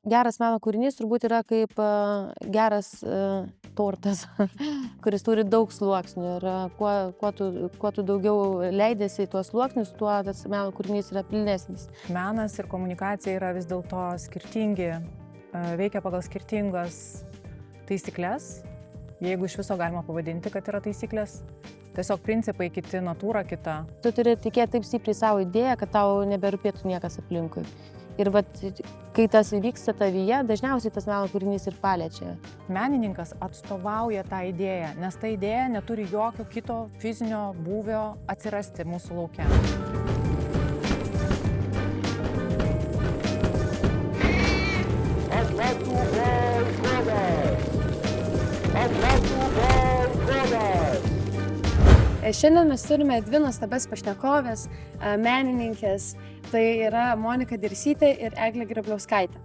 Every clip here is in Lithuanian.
geras meno kūrinys turbūt yra kaip geras tortas, kuris turi daug sluoksnių ir kuo tu daugiau leidiesi į tuos sluoksnius, tuo tas meno kūrinys yra pilnesnis. Menas ir komunikacija yra vis dėlto skirtingi, veikia pagal skirtingas taisyklės, jeigu iš viso galima pavadinti, kad yra taisyklės. Tiesiog principai kiti, natūra kita. Tu turi tikėti taip stipriai savo idėją, kad tau neberūpėtų niekas aplinkui. Ir vat, kai tas įvyksta tavyje, dažniausiai tas meno kūrinys ir paliečia. Menininkas atstovauja tą idėją, nes ta idėja neturi jokio kito fizinio būvio atsirasti mūsų lauke. Šiandien mes turime dvi nuostabias pašnekovės, menininkės, tai yra Monika Dirsytė ir Eglė Grabliauskaitė.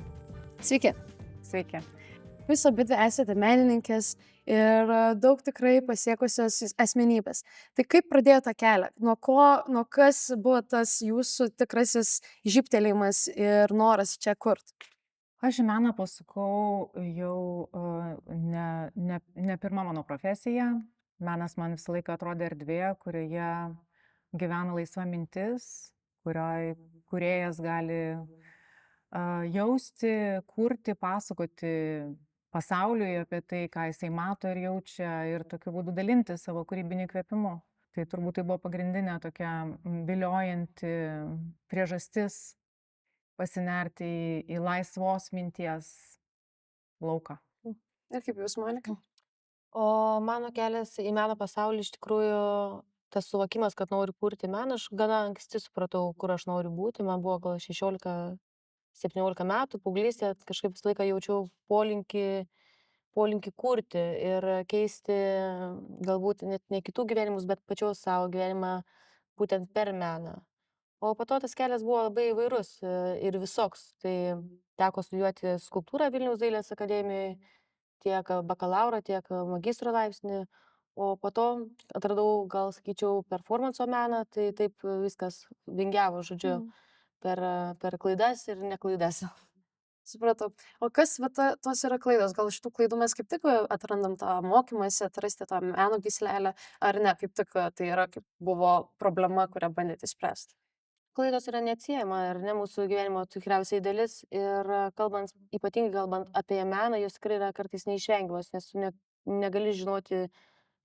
Sveiki. Sveiki. Jūs abidvi esate menininkės ir daug tikrai pasiekusios asmenybės. Tai kaip pradėjo tą kelią? Nuo kas buvo tas jūsų tikrasis žybtelėjimas ir noras čia kurti? Aš į meną pasukau jau ne pirma mano profesija. Menas man visą laiką atrodė erdvė, kurioje gyvena laisva mintis, kurioje kūrėjas gali jausti, kurti, pasakoti pasauliui apie tai, ką jisai mato ir jaučia, ir tokiu būdu dalinti savo kūrybinį įkvėpimu. Tai turbūt tai buvo pagrindinė tokia viliojanti priežastis pasinerti į laisvos minties lauką. Ir kaip jūs, Monika? O mano kelias į meno pasaulį iš tikrųjų tas suvokimas, kad noriu kurti meną, aš gana anksti supratau, kur aš noriu būti. Man buvo gal 16-17 metų, paauglystė, kažkaip visą laiką jaučiau polinkį kurti ir keisti galbūt net ne kitų gyvenimus, bet pačios savo gyvenimą būtent per meną. O po to tas kelias buvo labai įvairus ir visoks. Tai teko studijuoti skulptūrą Vilniaus dailės akademijoje, tiek bakalauro, tiek magistro laipsnį, o po to atradau, gal sakyčiau, performanso meną, tai taip viskas vingiavo, žodžiu, per klaidas ir neklaidas. Supratau. O kas tos yra klaidos? Gal iš tų klaidų mes kaip tik atrandam tą mokymąsi, atrasti tą meno gyslelę, ar ne, kaip tik tai yra, kaip buvo problema, kurią bandėte spręsti? Klaidos yra neatsiejama, ar ne, mūsų gyvenimo tikriausiai dalis ir ypatingai kalbant apie meną, jos tikrai yra kartais neišvengiamos, nes tu negali žinoti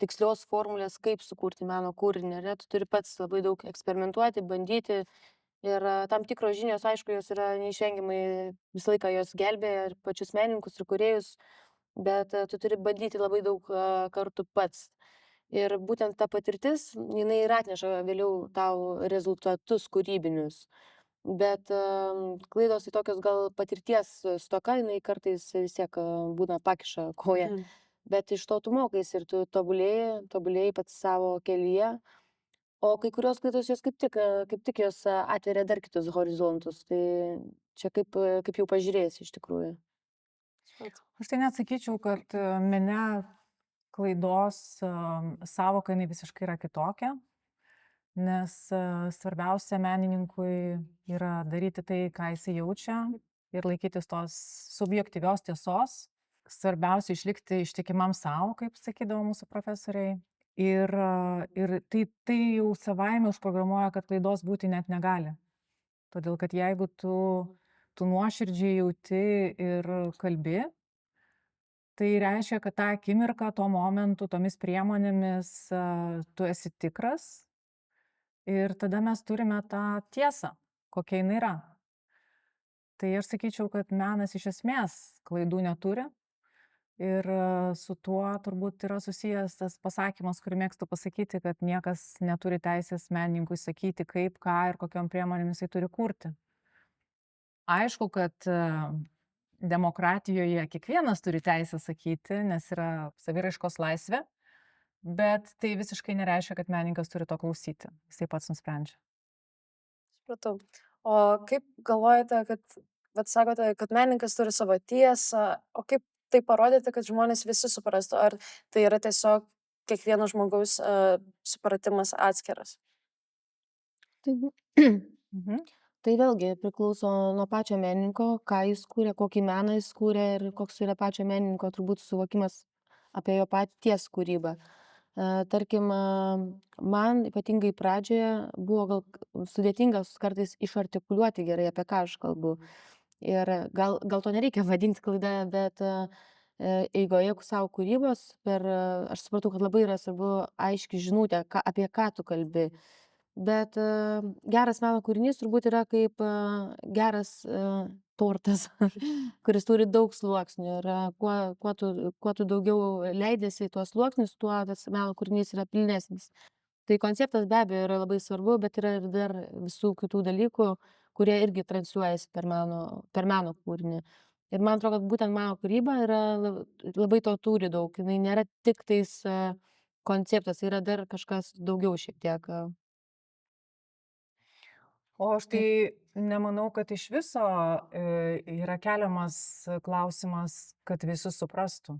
tikslios formulės, kaip sukurti meno kūrinį, ar ne, tu turi pats labai daug eksperimentuoti, bandyti ir tam tikros žinios, aišku, jos yra neišvengiamai, visą laiką jos gelbėja ir pačius menininkus ir kūrėjus, bet tu turi bandyti labai daug kartų pats. Ir būtent ta patirtis, jinai ir atneša vėliau tau rezultatus kūrybinius. Bet klaidos tai tokios gal patirties stoka, jinai kartais vis tiek būna pakiša koją. Bet iš to tu mokais ir tu tobulėjai pats savo kelyje. O kai kurios klaidos jos kaip tik jos atveria dar kitus horizontus. Tai čia kaip jau pažiūrėsi iš tikrųjų. Aš tai neatsakyčiau, kad mene klaidos sąvoka jinai visiškai yra kitokia, nes svarbiausia menininkui yra daryti tai, ką jis jaučia ir laikytis tos subjektyvios tiesos. Svarbiausia išlikti ištikimam savo, kaip sakydavo mūsų profesoriai. Ir tai jau savaime užprogramuoja, kad klaidos būti net negali. Todėl, kad jeigu tu nuoširdžiai jauti ir kalbi, tai reiškia, kad tą akimirką, tuo momentu, tomis priemonėmis tu esi tikras ir tada mes turime tą tiesą, kokia jinai yra. Tai aš sakyčiau, kad menas iš esmės klaidų neturi ir su tuo turbūt yra susijęs tas pasakymas, kurį mėgstu pasakyti, kad niekas neturi teisės menininkui sakyti, kaip, ką ir kokiom priemonėmis jisai turi kurti. Aišku, kad demokratijoje kiekvienas turi teisę sakyti, nes yra saviraiškos laisvė, bet tai visiškai nereiškia, kad menininkas turi to klausyti. Jisai pats nusprendžia. Supratau. O kaip galvojate, kad sakote, kad menininkas turi savo tiesą, o kaip tai parodyti, kad žmonės visi suprastų, ar tai yra tiesiog kiekvieno žmogaus supratimas atskiras? Tai vėlgi priklauso nuo pačio menininko, ką jis kūrė, kokį meną jis kūrė ir koks yra pačio menininko turbūt suvokimas apie jo paties kūrybą. Tarkim, man ypatingai pradžioje buvo gal sudėtinga kartais išartikuliuoti gerai, apie ką aš kalbu. Ir gal to nereikia vadinti klaida, bet eigoje savo kūrybos aš supratau, kad labai yra svarbu aiški žinutė, apie ką tu kalbi. Bet geras meno kūrinys turbūt yra kaip geras tortas, kuris turi daug sluoksnių. Ir kuo tu daugiau leidiesi į tuos sluoksnius, tuo tas meno kūrinys yra pilnesnis. Tai konceptas be abejo yra labai svarbu, bet yra ir dar visų kitų dalykų, kurie irgi transliuojasi per meno kūrinį. Ir man atrodo, kad būtent meno kūryba yra labai to turi daug. Jinai nėra tik tais konceptas, yra dar kažkas daugiau šiek tiek. O aš tai nemanau, kad iš viso yra keliamas klausimas, kad visi suprastų.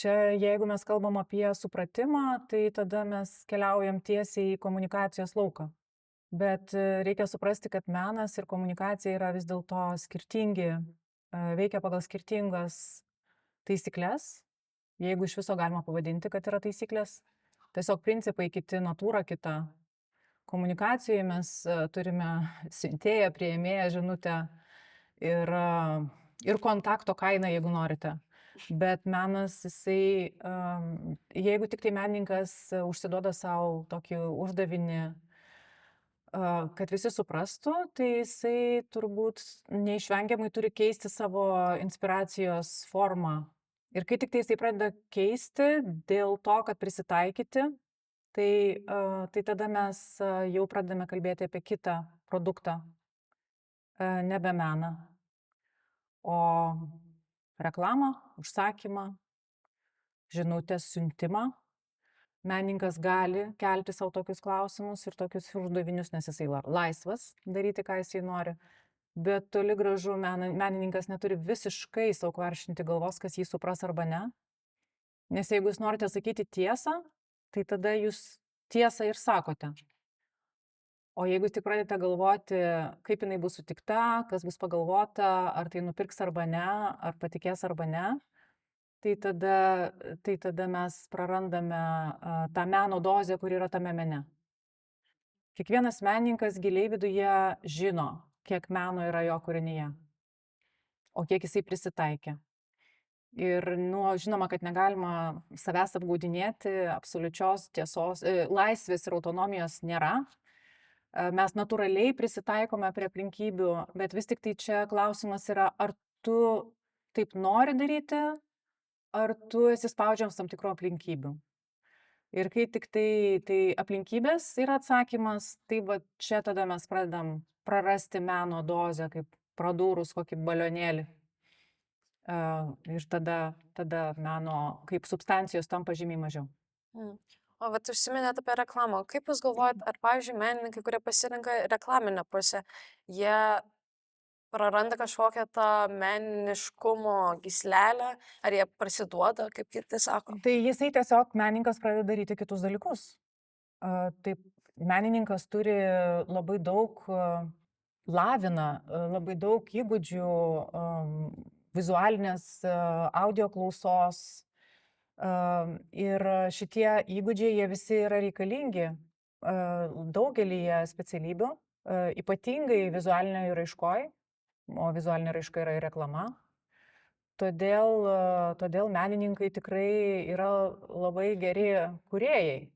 Čia, jeigu mes kalbam apie supratimą, tai tada mes keliaujam tiesiai į komunikacijos lauką. Bet reikia suprasti, kad menas ir komunikacija yra vis dėlto skirtingi, veikia pagal skirtingas taisyklės, jeigu iš viso galima pavadinti, kad yra taisyklės. Tiesiog principai kiti, natūra kita. Komunikacijoje mes turime siuntėją, priėmėją žinutę ir kontakto kainą, jeigu norite. Bet menas, jisai, jeigu tik tai menininkas užsiduoda savo tokį uždavinį, kad visi suprastų, tai jisai turbūt neišvengiamai turi keisti savo inspiracijos formą. Ir kai tik tai jisai pradeda keisti dėl to, kad prisitaikyti, tai tada mes jau pradedame kalbėti apie kitą produktą, nebe meną, o reklamą, užsakymą, žinutės siuntimą. Menininkas gali kelti savo tokius klausimus ir tokius uždavinius, nes jisai laisvas daryti, ką jisai nori. Bet toli gražu menininkas neturi visiškai savo kvaršinti galvos, kas jį supras arba ne. Nes jeigu jūs norite sakyti tiesą, tai tada jūs tiesą ir sakote. O jeigu tik pradėte galvoti, kaip jinai bus sutikta, kas bus pagalvota, ar tai nupirks arba ne, ar patikės arba ne, tai tada mes prarandame tą meno dozę, kur yra tame mene. Kiekvienas menininkas giliai viduje žino, kiek meno yra jo kūrinyje, o kiek jisai prisitaikė. Ir žinoma, kad negalima savęs apgaudinėti, absoliučios tiesos, laisvės ir autonomijos nėra. Mes natūraliai prisitaikome prie aplinkybių, bet vis tik tai čia klausimas yra, ar tu taip nori daryti, ar tu esi spaudžiamas tam tikrų aplinkybių. Ir kai tik tai aplinkybės yra atsakymas, tai va čia tada mes pradedam prarasti meno dozę, kaip pradūrus kokį balionėlį. Ir tada meno kaip substancijos tampa žymiai mažiau. O vat užsiminėt apie reklamą. Kaip jūs galvojat, ar, pavyzdžiui, menininkai, kurie pasirenka reklaminę pusę, jie praranda kažkokią tą meniškumo gyslelę, ar jie prasiduoda, kaip kiti sako? Tai jisai tiesiog menininkas pradeda daryti kitus dalykus. Taip, menininkas turi labai daug lavina, labai daug įgūdžių, vizualinės, audio klausos. Ir šitie įgūdžiai, jie visi yra reikalingi daugelyje specialybių, ypatingai vizualinėje raiškoje, o vizualinė raiška yra ir reklama. Todėl menininkai tikrai yra labai geri kūrėjai.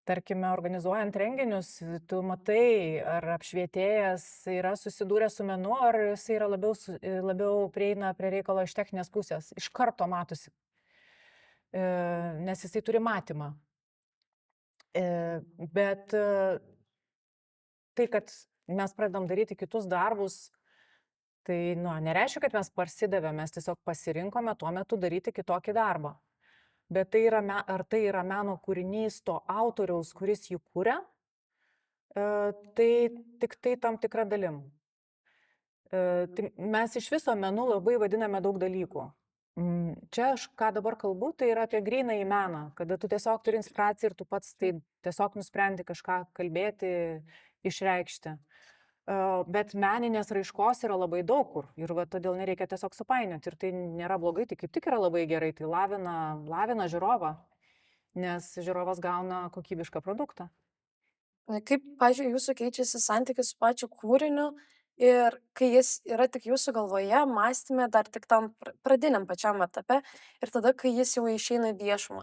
Tarkime, organizuojant renginius, tu matai, ar apšvietėjas yra susidūręs su menu, ar jis yra labiau prieina prie reikalo iš techninės pusės. Iš karto matosi, nes jisai turi matymą. Bet tai, kad mes pradedam daryti kitus darbus, tai nereiškia, kad mes parsidavėme, mes tiesiog pasirinkome tuo metu daryti kitokį darbą. Bet ar tai yra meno kūrinys to autoriaus, kuris jį kūrė, tai tik tai tam tikra dalim. Tai mes iš viso menu labai vadiname daug dalykų. Čia aš ką dabar kalbu, tai yra apie grynąjį meną, kada tu tiesiog turi inspiraciją ir tu pats tai tiesiog nusprendi kažką kalbėti, išreikšti. Bet meninės raiškos yra labai daug kur ir va, todėl nereikia tiesiog supainioti. Ir tai nėra blogai, tai kaip tik yra labai gerai, tai lavina žiūrovą, nes žiūrovas gauna kokybišką produktą. Kaip, pavyzdžiui, jūsų keičiasi santykis su pačiu kūriniu ir kai jis yra tik jūsų galvoje, mąstyme, dar tik tam pradiniam pačiam etape ir tada, kai jis jau išeina į viešumą.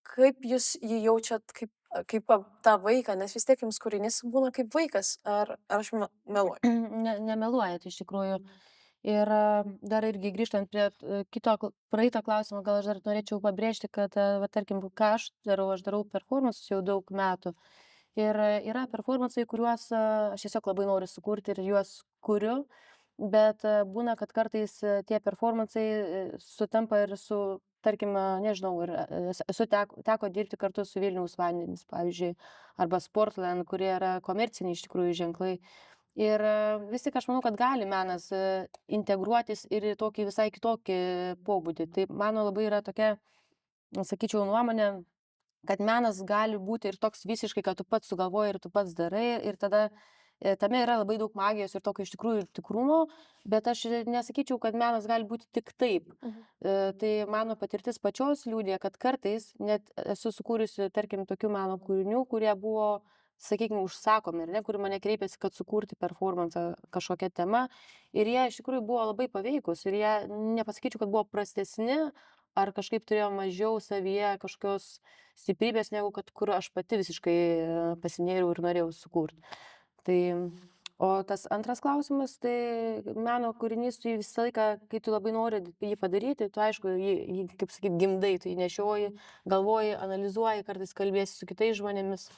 Kaip jūs jį jaučiat kaip tą vaiką, nes vis tiek jums kūrinys būna kaip vaikas, ar aš meluoju? Nemeluojat iš tikrųjų. Ir dar irgi grįžtant prie praeito klausimo, gal aš dar norėčiau pabrėžti, kad, va, tarkim, ką aš darau performansus jau daug metų. Ir yra performansai, kuriuos aš tiesiog labai noriu sukurti ir juos kuriu, bet būna, kad kartais tie performansai sutampa ir su, tarkim, nežinau, ir teko dirbti kartu su Vilniaus vandenis, pavyzdžiui, arba Sportland, kurie yra komerciniai iš tikrųjų ženklai. Ir vis tik aš manau, kad gali menas integruotis ir į tokį visai kitokį pobūdį. Tai mano labai yra tokia, sakyčiau, nuomonė, kad menas gali būti ir toks visiškai, kad tu pats sugalvoji ir tu pats darai. Ir tada tame yra labai daug magijos ir tokio iš tikrųjų tikrumo, bet aš nesakyčiau, kad menas gali būti tik taip. Tai mano patirtis pačios liūdė, kad kartais net esu sukūrusi, tarkim, tokių meno kūrinių, kurie buvo, sakykime, užsakomi, ir ne, kur mane kreipėsi, kad sukurti performansą kažkokią temą. Ir jie iš tikrųjų buvo labai paveikus. Ir jie, nepasakyčiau, kad buvo prastesni, ar kažkaip turėjo mažiau savyje kažkokios stiprybės, negu kad kur aš pati visiškai pasinėriau ir norėjau sukurti. Tai, o tas antras klausimas, tai meno kūrinys, tu jį visą laiką, kai tu labai nori jį padaryti, tu aišku, jį kaip sakyti, gimdai, tu jį nešioji, galvoji, analizuoji, kartais kalbėsi su kitais žmonėmis,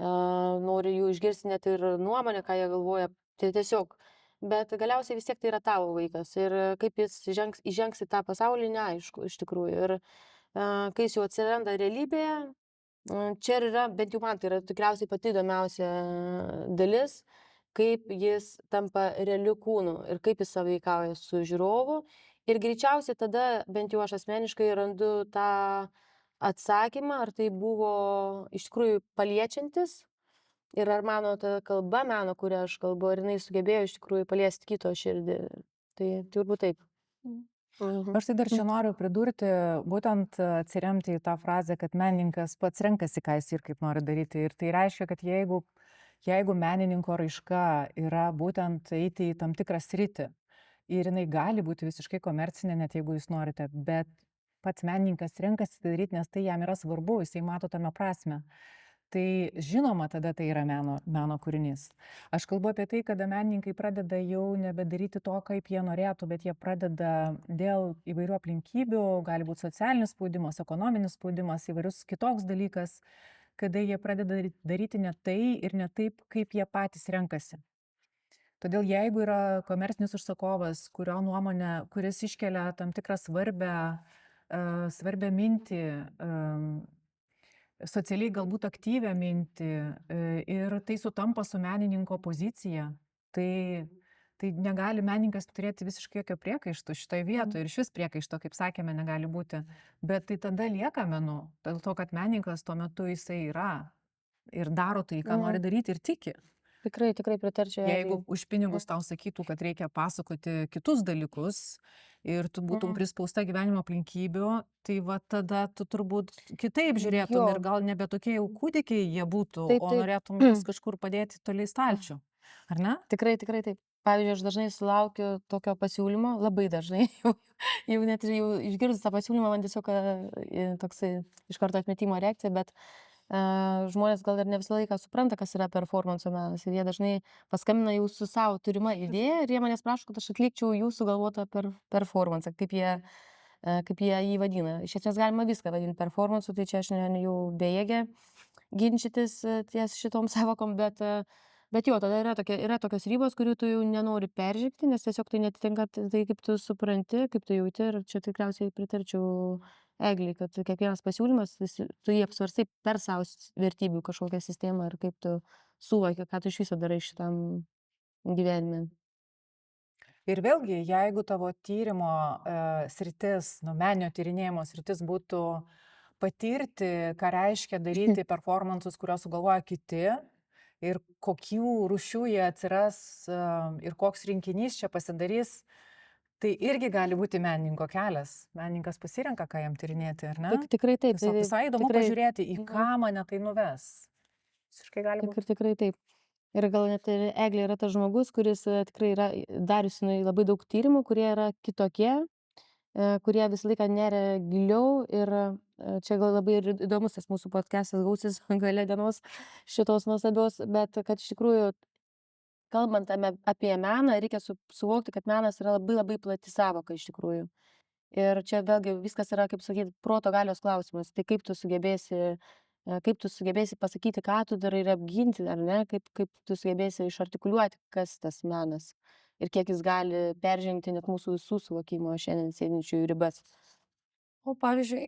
nori jų išgirsti net ir nuomonę, ką jie galvoja, tai tiesiog. Bet galiausiai vis tiek tai yra tavo vaikas ir kaip jis įžengs į tą pasaulį, neaišku iš tikrųjų. Ir kai jis jau atsiranda realybėje, čia ir yra, bent jau man tai yra tikriausiai pati įdomiausia dalis, kaip jis tampa realiu kūnu ir kaip jis sąveikauja su žiūrovu. Ir greičiausiai tada, bent jau aš asmeniškai randu tą atsakymą, ar tai buvo iš tikrųjų paliečiantis. Ir ar mano ta kalba meno, kurią aš kalbu, ar jinai sugebėjo iš tikrųjų paliesti kito širdį. Tai turbūt taip. Aš tai dar čia noriu pridurti, būtent atsiremti į tą frazę, kad menininkas pats renkasi, ką jis ir kaip nori daryti. Ir tai reiškia, kad jeigu menininko raiška yra būtent eiti į tam tikrą sritį ir jinai gali būti visiškai komercinė, net jeigu jūs norite, bet pats menininkas renkasi tai daryti, nes tai jam yra svarbu, jisai mato tame prasme. Tai žinoma, tada tai yra meno kūrinys. Aš kalbu apie tai, kada menininkai pradeda jau nebedaryti to, kaip jie norėtų, bet jie pradeda dėl įvairių aplinkybių, gali būti socialinis spaudimas, ekonominis spaudimas, įvairius kitoks dalykas, kada jie pradeda daryti ne tai ir ne taip, kaip jie patys renkasi. Todėl jeigu yra komercinis užsakovas, kurio nuomonė, kuris iškelia tam tikrą svarbę mintį, socialiai galbūt aktyvią mintį ir tai sutampa su menininko pozicija, tai negali menininkas turėti visiškai jokio priekaišto šitoje vietoje ir šis priekaišto, kaip sakėme, negali būti. Bet tai tada lieka menu, dėl to, kad menininkas tuo metu jisai yra ir daro tai, ką nori daryti ir tiki. Tikrai pritarčiau. Jeigu už pinigus tau sakytų, kad reikia pasakoti kitus dalykus ir tu būtum prispausta gyvenimo aplinkybių, tai va tada tu turbūt kitaip žiūrėtum ir gal nebe tokie jau kūdikiai jie būtų, o norėtum vis kažkur padėti toliai stalčių. Ar ne? Tikrai taip. Pavyzdžiui, aš dažnai sulaukiu tokio pasiūlymo, labai dažnai, jau net jau išgirdus tą pasiūlymą, man tiesiog toksai iš karto atmetimo reakcija, bet žmonės gal ir ne visą laiką supranta, kas yra performanso menas. Ir jie dažnai paskambina jau su savo turima idėja ir jie manęs prašo, kad aš atlikčiau jų sugalvotą performansą, kaip jie jį vadina. Iš esmės galima viską vadinti performansu, tai čia aš jau bejėgė ginčytis ties šitom savokom, bet jo, tada yra tokios ribos, kurių tu jau nenori peržengti, nes tiesiog tai netitinka tai, kaip tu supranti, kaip tu jauti, ir čia tikriausiai pritarčiau Egliai, kad kiekvienas pasiūlymas, tu jį apsvarstai per savo vertybių kažkokią sistemą ir kaip tu suvoki, ką tu iš viso darai šitam gyvenime. Ir vėlgi, jeigu tavo tyrimo sritis, meninio tyrinėjimo sritis būtų patirti, ką reiškia daryti performansus, kuriuos sugalvoja kiti, ir kokių rūšių jie atsiras ir koks rinkinys čia pasidarys, tai irgi gali būti menininko kelias. Menininkas pasirenka, ką jam tyrinėti, ar ne? Tikrai taip. Tiesiog visai įdomu tikrai, pažiūrėti, į ką mane tai nuves. Visiškai gali būti. tikrai taip. Ir gal net ir Eglė yra tas žmogus, kuris tikrai yra dariusi labai daug tyrimų, kurie yra kitokie, kurie visą laiką neria giliau ir čia gal labai ir įdomus tas mūsų podcastas gausis gale dienos šitos nuostabios, bet kad iš tikrųjų, kalbant apie meną, reikia suvokti, kad menas yra labai labai plati sąvoka iš tikrųjų. Ir čia vėlgi viskas yra, kaip sakyti, proto galios klausimas. Tai kaip tu sugebėsi pasakyti, ką tu darai ir apginti, ar ne, kaip tu sugebėsi išartikuliuoti, kas tas menas ir kiek jis gali peržengti net mūsų visų suvokimo šiandien sėdinčių ribas. O pavyzdžiui,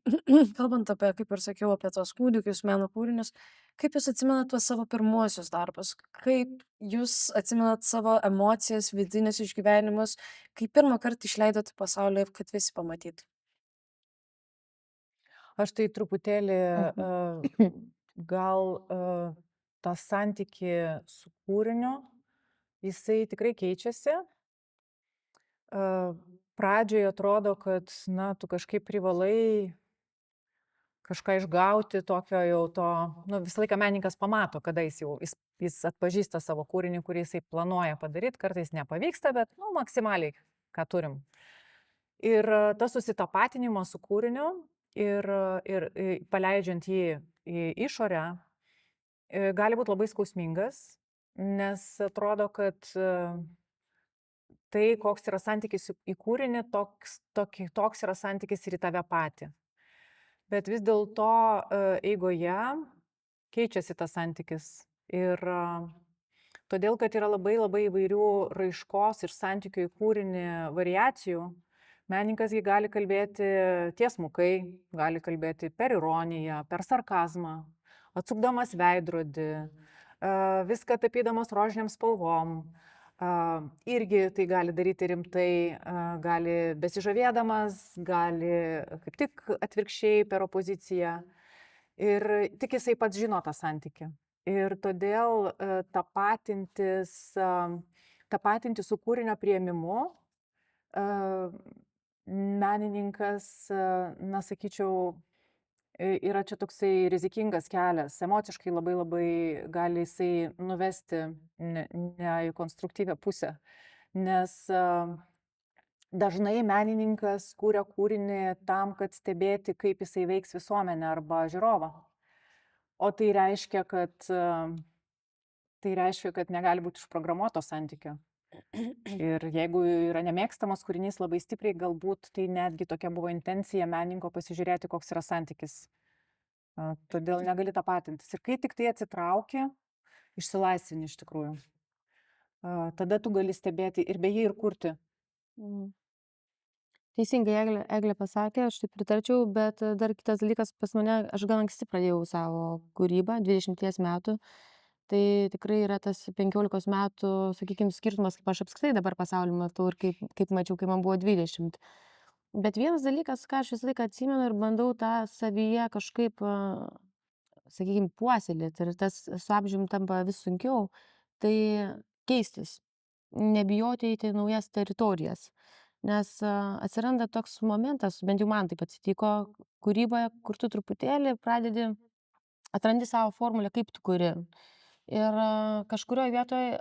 kalbant apie, kaip ir sakiau, apie tos kūdikius, meno kūrinius, kaip jūs atsimenat tuos savo pirmuosius darbus? Kaip jūs atsimenat savo emocijas, vidinius išgyvenimus, kai pirmą kartą išleidote pasaulį, kad visi pamatytų? Aš tai truputėlį gal tą santykį su kūriniu, jisai tikrai keičiasi. Pradžioje atrodo, kad, na, tu kažkaip privalai kažką išgauti tokio jau to, nu, visą laiką menininkas pamato, kada jis atpažįsta savo kūrinį, kurį jisai planuoja padaryti, kartais nepavyksta, bet, nu, maksimaliai, ką turim. Ir tas susitapatinimas su kūriniu ir paleidžiant jį į išorę gali būti labai skausmingas, nes atrodo, kad tai, koks yra santykis į kūrinį, toks yra santykis ir į tave patį. Bet vis dėlto eigoje keičiasi tas santykis. Ir todėl, kad yra labai labai įvairių raiškos ir santykių į kūrinį variacijų, menininkas jį gali kalbėti tiesmukai, gali kalbėti per ironiją, per sarkazmą, atsukdamas veidrodį, viską tapydamas rožiniam spalvom. Irgi tai gali daryti rimtai, gali besižavėdamas, gali kaip tik atvirkščiai per opoziciją. Ir tik jisai pats žino tą santykį. Ir todėl tapatinti su kūrinio priėmimu menininkas, na, sakyčiau, yra čia toksai rizikingas kelias. Emociškai labai labai gali jisai nuvesti ne į konstruktyvią pusę. Nes dažnai menininkas kūrė kūrinį tam, kad stebėti, kaip jisai veiks visuomenę arba žiūrovą. O tai reiškia, kad negali būti užprogramuoto santykio. Ir jeigu yra nemėgstamas kūrinys labai stipriai, galbūt tai netgi tokia buvo intencija menininko pasižiūrėti, koks yra santykis. Todėl negali tapatintis. Ir kai tik tai atsitrauki, išsilaisvini iš tikrųjų. Tada tu gali stebėti ir beje ir kurti. Teisingai Eglė pasakė, aš taip pritarčiau, bet dar kitas dalykas pas mane, aš gan anksti pradėjau savo kūrybą, 20 metų. Tai tikrai yra tas 15 metų, sakykime, skirtumas, kaip aš apskritai dabar pasaulį matau ir kaip mačiau, kai man buvo 20. Bet vienas dalykas, ką aš visą laiką atsimenu ir bandau tą savyje kažkaip, sakykime, puoselėti ir tas su amžium tampa vis sunkiau, tai keistis, nebijoti eiti į naujas teritorijas. Nes atsiranda toks momentas, bent jau man taip atsitiko kūryboje, kur tu truputėlį atrandi savo formulę, kaip tu kuri. Ir kažkurioje vietoje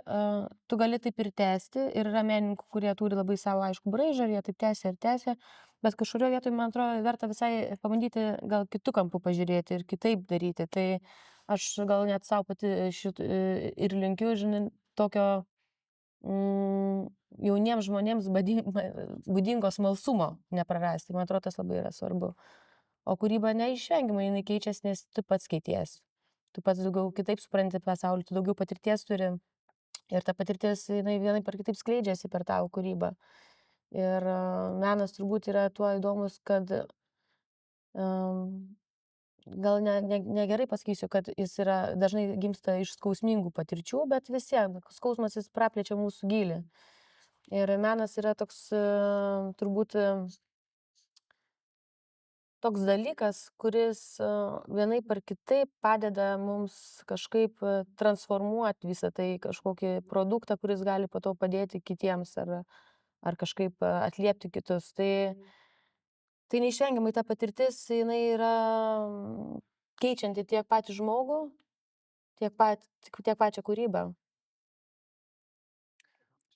tu gali taip ir tęsti, ir yra menininkų, kurie turi labai savo aišku braižą, ir jie taip tęsia, bet kažkurioje vietoje, man atrodo, verta visai pabandyti gal kitų kampų pažiūrėti ir kitaip daryti. Tai aš gal net savo pati ir linkiu, žinai, tokio jauniems žmonėms būdingo smalsumo neprarasti. Man atrodo, tas labai yra svarbu. O kūryba neišvengiamai, jinai keičiasi, nes tu pats keities. Tu pats daugiau kitaip supranti pasaulį, tu daugiau patirties turi. Ir ta patirtis, jinai vienaip ar kitaip skleidžiasi per tavo kūrybą. Ir menas turbūt yra tuo įdomus, kad gal negerai pasakysiu, kad jis yra dažnai gimsta iš skausmingų patirčių, bet vis tiek skausmas jis praplečia mūsų gylį. Ir menas yra toks turbūt toks dalykas, kuris vienaip ar kitaip padeda mums kažkaip transformuoti visą tai kažkokį produktą, kuris gali po to padėti kitiems ar kažkaip atliepti kitus. Tai neišvengiamai ta patirtis, jinai yra keičianti tiek patį žmogų, tiek pačią kūrybą.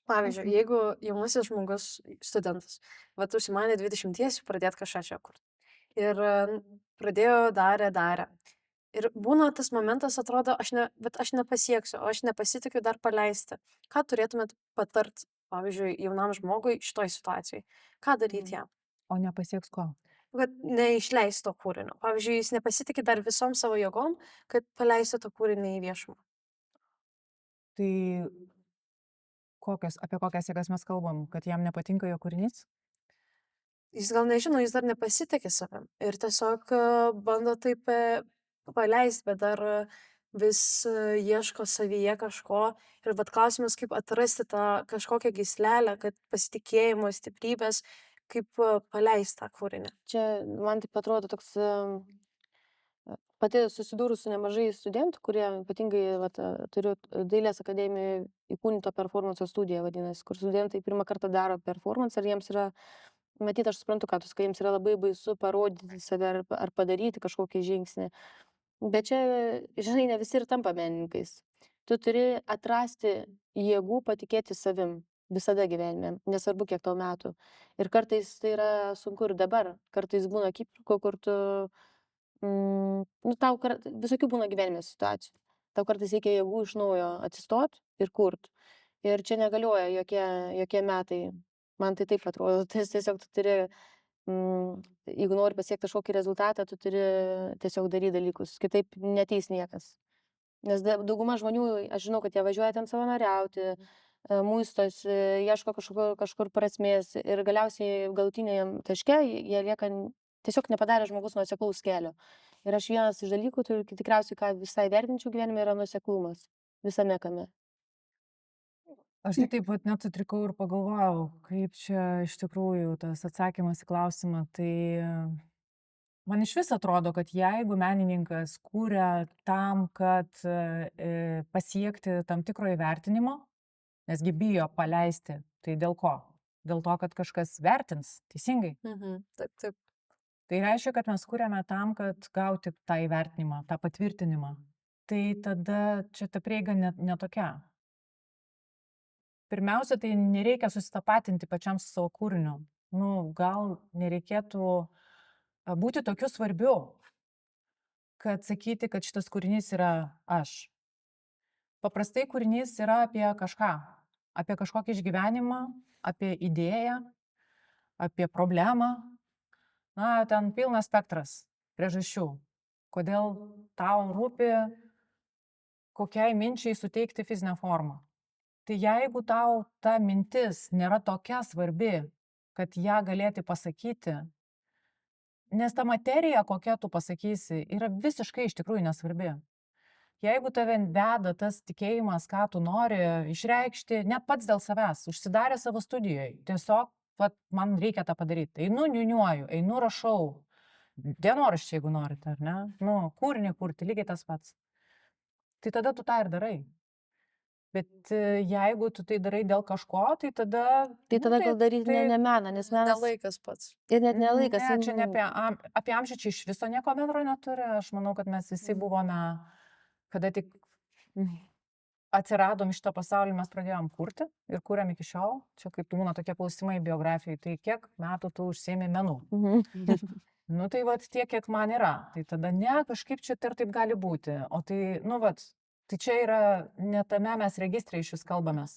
Pavyzdžiui, jeigu jaunasis žmogus, studentas, vat užsimanė 20 pradėti kažką čia kurt. Ir pradėjo, darė. Ir būna tas momentas, atrodo, bet aš nepasieksiu, o aš nepasitikiu dar paleisti. Ką turėtumėt patart, pavyzdžiui, jaunam žmogui šitoj situacijai? Ką daryti jam? O nepasieks ko? Kad neišleis to kūrinio. Pavyzdžiui, jis nepasitikė dar visom savo jėgom, kad paleistų to kūrinį į viešumą. Tai apie kokias jėgas mes kalbam, kad jam nepatinka jo kūrinys? Jis gal nežino, jis dar nepasitikė savim. Ir tiesiog bando taip paleisti, bet dar vis ieško savyje kažko. Ir vat klausimas, kaip atrasti tą kažkokią gyslelę, kad pasitikėjimo, stiprybės, kaip paleisti tą kūrinį. Čia man taip atrodo toks, pati susidūrus su nemažai studentų, kurie ypatingai, turiu Dailės akademijoje įkūnyto performanso studiją vadinasi, kur studentai pirmą kartą daro performansą ir jiems yra, matyt, aš suprantu, ką tu sakai, jiems yra labai baisu parodyti save ar padaryti kažkokį žingsnį. Bet čia, žinai, ne visi ir tampa menininkais. Tu turi atrasti jėgų patikėti savim visada gyvenime, nesvarbu kiek tau metų. Ir kartais tai yra sunku ir dabar. Kartais būna akimirkų, kur tu, visokių būna gyvenime situacijų. Tau kartais reikia jėgų iš naujo atsistot ir kurt. Ir čia negalioja jokie metai. Man tai taip atrodo. Tiesiog tu turi, jeigu nori pasiekti kažkokį rezultatą, tu turi tiesiog daryti dalykus. Kitaip neateis niekas. Nes dauguma žmonių, aš žinau, kad jie važiuoja ten savanoriauti, muistosi, ieško kažkur prasmės ir galiausiai galutiniam taške jie lieka tiesiog nepadarė žmogus nuoseklaus kelio. Ir aš vienas iš dalykų, tikriausiai, ką visai vertinčiau gyvenime, yra nuoseklumas visame kame. Aš tai taip pat net sutrikau ir pagalvojau, kaip čia iš tikrųjų tas atsakymas į klausimą. Tai man iš vis atrodo, kad jeigu menininkas kūrė tam, kad pasiekti tam tikro įvertinimo, nesgi bijo paleisti, tai dėl ko? Dėl to, kad kažkas vertins, teisingai? Taip. Tai reiškia, kad mes kūrėme tam, kad gauti tą įvertinimą, tą patvirtinimą. Tai tada čia ta prieiga netokia. Pirmiausia, tai nereikia susitapatinti pačiam su savo kūriniu. Gal nereikėtų būti tokiu svarbiu, kad sakyti, kad šitas kūrinys yra aš. Paprastai kūrinys yra apie kažką, apie kažkokį išgyvenimą, apie idėją, apie problemą. Ten pilnas spektras priežasčių, kodėl tau rūpi kokiai minčiai suteikti fizinę formą. Tai jeigu tau ta mintis nėra tokia svarbi, kad ją galėti pasakyti, nes ta materija, kokia tu pasakysi, yra visiškai iš tikrųjų nesvarbi. Jeigu tave veda tas tikėjimas, ką tu nori išreikšti, net pats dėl savęs, užsidarė savo studijoje, tiesiog, man reikia tą padaryti, einu niuniuoju, einu rašau, dienoraštį, jeigu norite, ar ne, kūrinį kurti, lygiai tas pats. Tai tada tu tą ir darai. Bet jeigu tu tai darai dėl kažko, tai tada... Tai tada gal daryti ne meną, nes menas... Nelaikas pats. Ir net nelaikas. Ne, čia ne apie amžių čia iš viso nieko bendro neturi. Aš manau, kad mes visi buvome, kada tik atsiradom iš to pasaulio, mes pradėjom kurti ir kūrėm iki šiol. Čia kaip būna tokie klausimai biografijai, tai kiek metų tu užsiėmė menu? Tai tiek, kiek man yra. Tai tada ne, kažkaip čia ir taip gali būti. O tai, tai čia yra ne tame mes registre iš vis kalbamės.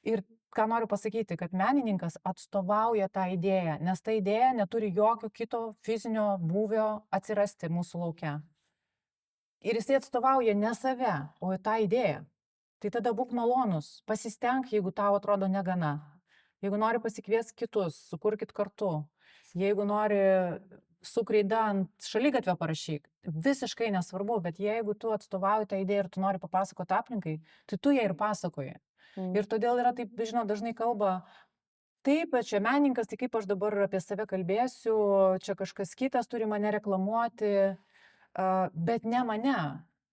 Ir ką noriu pasakyti, kad menininkas atstovauja tą idėją, nes ta idėja neturi jokio kito fizinio būvio atsirasti mūsų lauke. Ir jisai atstovauja ne save, o tą idėją. Tai tada būk malonus, pasistenk, jeigu tau atrodo negana. Jeigu nori pasikviesti kitus, sukurkit kartu. Jeigu nori su kreida ant šaligatvio parašyk, visiškai nesvarbu, bet jeigu tu atstovauji tą idėją ir tu nori papasakoti aplinkai, tai tu ją ir pasakoji. Ir todėl yra taip, žinau, dažnai kalba, Taip, bet čia menininkas, tai kaip aš dabar apie save kalbėsiu, čia kažkas kitas turi mane reklamuoti, bet ne mane.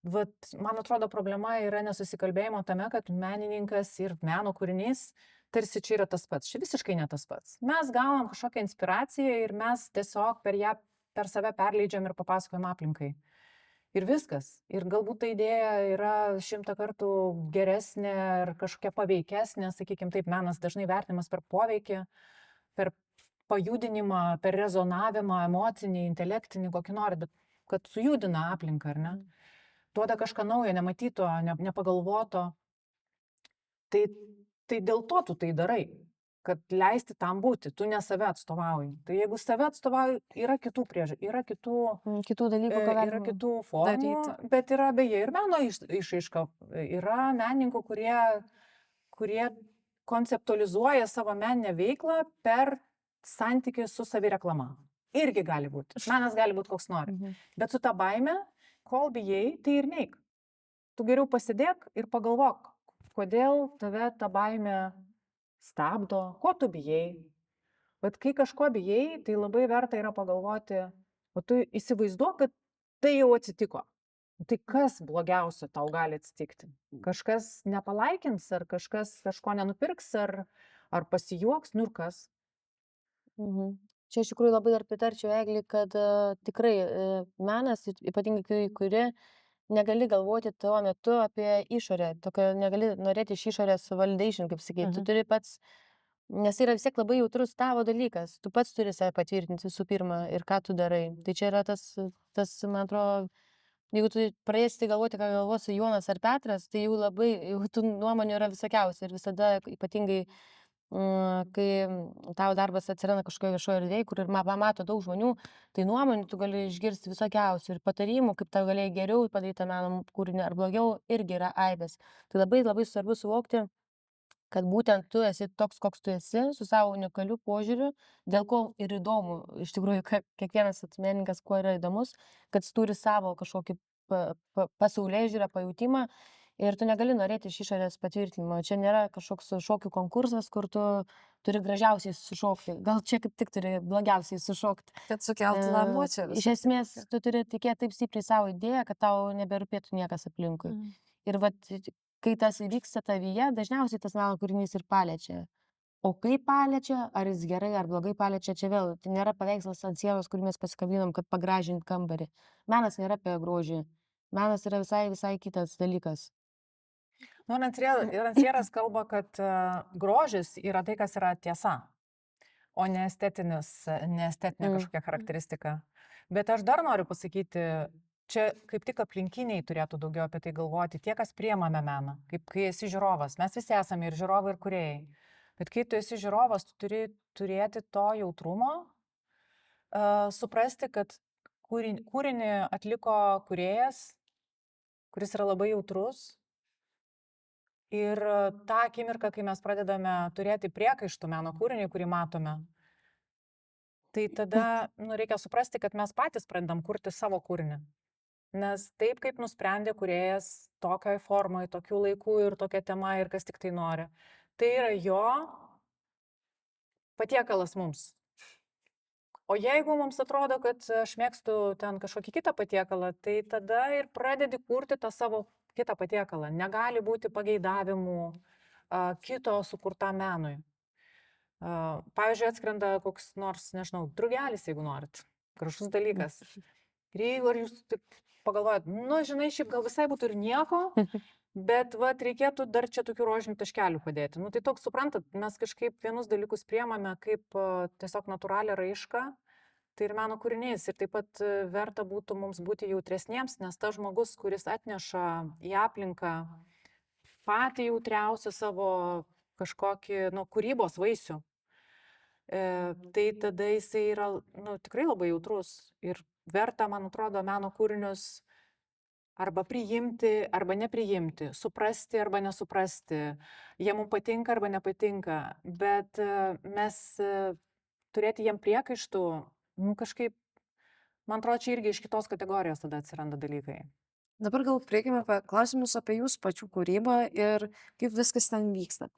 Vat, man atrodo, problema yra nesusikalbėjimo tame, kad menininkas ir meno kūrinys tarsi čia yra tas pats. Čia visiškai ne tas pats. Mes gaunam kažkokią inspiraciją ir mes tiesiog per save perleidžiam ir papasakojam aplinkai. Ir viskas. Ir galbūt ta idėja yra 100 kartų geresnė ir kažkokia paveikesnė, sakykime taip, menas dažnai vertinamas per poveikį, per pajudinimą, per rezonavimą, emocinį, intelektinį, kokį nori, bet kad sujudina aplinką, ar ne? Duoda kažką naujo, nematyto, nepagalvoto. Tai dėl to tu tai darai, kad leisti tam būti, tu ne save atstovauji. Tai jeigu save atstovauji, yra kitų priežasčių, yra Kitų dalykų, ką yra galima kitų formų, daryti. bet yra beje ir meno išraiška. Yra menininkų, kurie konceptualizuoja savo meninę veiklą per santykį su savireklama. Irgi gali būti. Menas gali būti koks nori. Bet su ta baime, kol bijai, tai ir neik. Tu geriau pasidėk ir pagalvok, kodėl tave ta baime stabdo, ko tu bijai. Bet kai kažko bijai, tai labai verta yra pagalvoti, o tu įsivaizduok, kad tai jau atsitiko. Tai kas blogiausio tau gali atsitikti? Kažkas nepalaikins, ar kažkas kažko nenupirks, ar pasijuoks, nu ir kas. Čia iš tikrųjų labai dar pritarčiau Eglį, kad tikrai menas, ypatingai kai kuri, negali galvoti tuo metu apie išorę, tokio negali norėti iš išorės validation, kaip sakyti, tu turi pats, nes tai yra vis tiek labai jautrus tavo dalykas, tu pats turi save patvirtinti visų pirma ir ką tu darai. Tai čia yra tas, man atrodo, jeigu tu pradėsi galvoti, ką galvos Jonas ar Petras, tai jau labai, jau tų nuomonių yra visokiausių ir visada ypatingai kai tavo darbas atsiranda kažkokioje viešoje erdvėje, kur ir mato daug žmonių, tai nuomonių tu gali išgirsti visokiausių ir patarimų, kaip tau galėjai geriau padaryti tą meno kūrinį ar blogiau, irgi yra aibės. Tai labai labai svarbu suvokti, kad būtent tu esi toks, koks tu esi, su savo unikaliu požiūriu, dėl ko ir įdomu, iš tikrųjų, kiekvienas menininkas, kuo yra įdomus, kad jis turi savo kažkokį pasaulėžiūrą, pajūtimą. Ir tu negali norėti iš išorės patvirtinimo. Čia nėra kažkoks šokių konkursas, kur tu turi gražiausiai sušokti. Gal čia kaip tik turi blogiausiai sušokti. Kad sukeltų tą emociją. Iš esmės, tu turi tikėti taip stipriai savo idėją, kad tau neberūpėtų niekas aplinkui. Ir vat, kai tas įvyksta tavyje, dažniausiai tas meno kūrinys ir paliečia. O kaip paliečia, ar jis gerai ar blogai paliečia, čia vėl, tai nėra paveikslas ant sienos, kurį mes pasikabinam, kad pagražinti kambarį. Menas nėra apie grožį. Menas yra visai kitas dalykas. Rancieras kalba, kad grožis yra tai, kas yra tiesa, o ne estetinė kažkokia charakteristika. Bet aš dar noriu pasakyti, čia kaip tik aplinkiniai turėtų daugiau apie tai galvoti, tie, kas priemame meną, kaip kai esi žiūrovas. Mes visi esame ir žiūrovai, ir kūrėjai. Bet kai tu esi žiūrovas, tu turi turėti to jautrumo, suprasti, kad kūrinį atliko kūrėjas, kuris yra labai jautrus. Ir tą akimirką, kai mes pradedame turėti priekaištų meno kūrinį, kurį matome, tai tada reikia suprasti, kad mes patys pradedam kurti savo kūrinį. Nes taip, kaip nusprendė kūrėjas tokioj formoj, tokių laikų ir tokia tema ir kas tik tai nori, tai yra jo patiekalas mums. O jeigu mums atrodo, kad aš mėgstu ten kažkokį kitą patiekalą, tai tada ir pradedi kurti tą savo kitą patiekalą. Negali būti pageidavimų kito sukurtam menui. Pavyzdžiui, atskrenda koks nors, nežinau, drugelis, jeigu norit. Gražus dalykas. Ir jeigu jūs pagalvojat, žinai, šiaip gal visai būtų ir nieko, bet reikėtų dar čia tokių rožinių taškelių padėti. Tai toks, suprantat, mes kažkaip vienus dalykus priemame kaip tiesiog natūralią raišką. Tai ir meno kūrinys. Ir taip pat verta būtų mums būti jautresniems, nes tas žmogus, kuris atneša į aplinką patį jautriausią savo kažkokį kūrybos vaisių, tai tada jisai yra tikrai labai jautrus. Ir verta, man atrodo, meno kūrinius arba priimti, arba nepriimti, suprasti arba nesuprasti. Jie mums patinka arba nepatinka, bet mes turėti jiem priekaištų, kažkaip, man atrodo, čia irgi iš kitos kategorijos tada atsiranda dalykai. Dabar gal prieikime klausimus apie jūsų pačių kūrybą ir kaip viskas ten vyksta.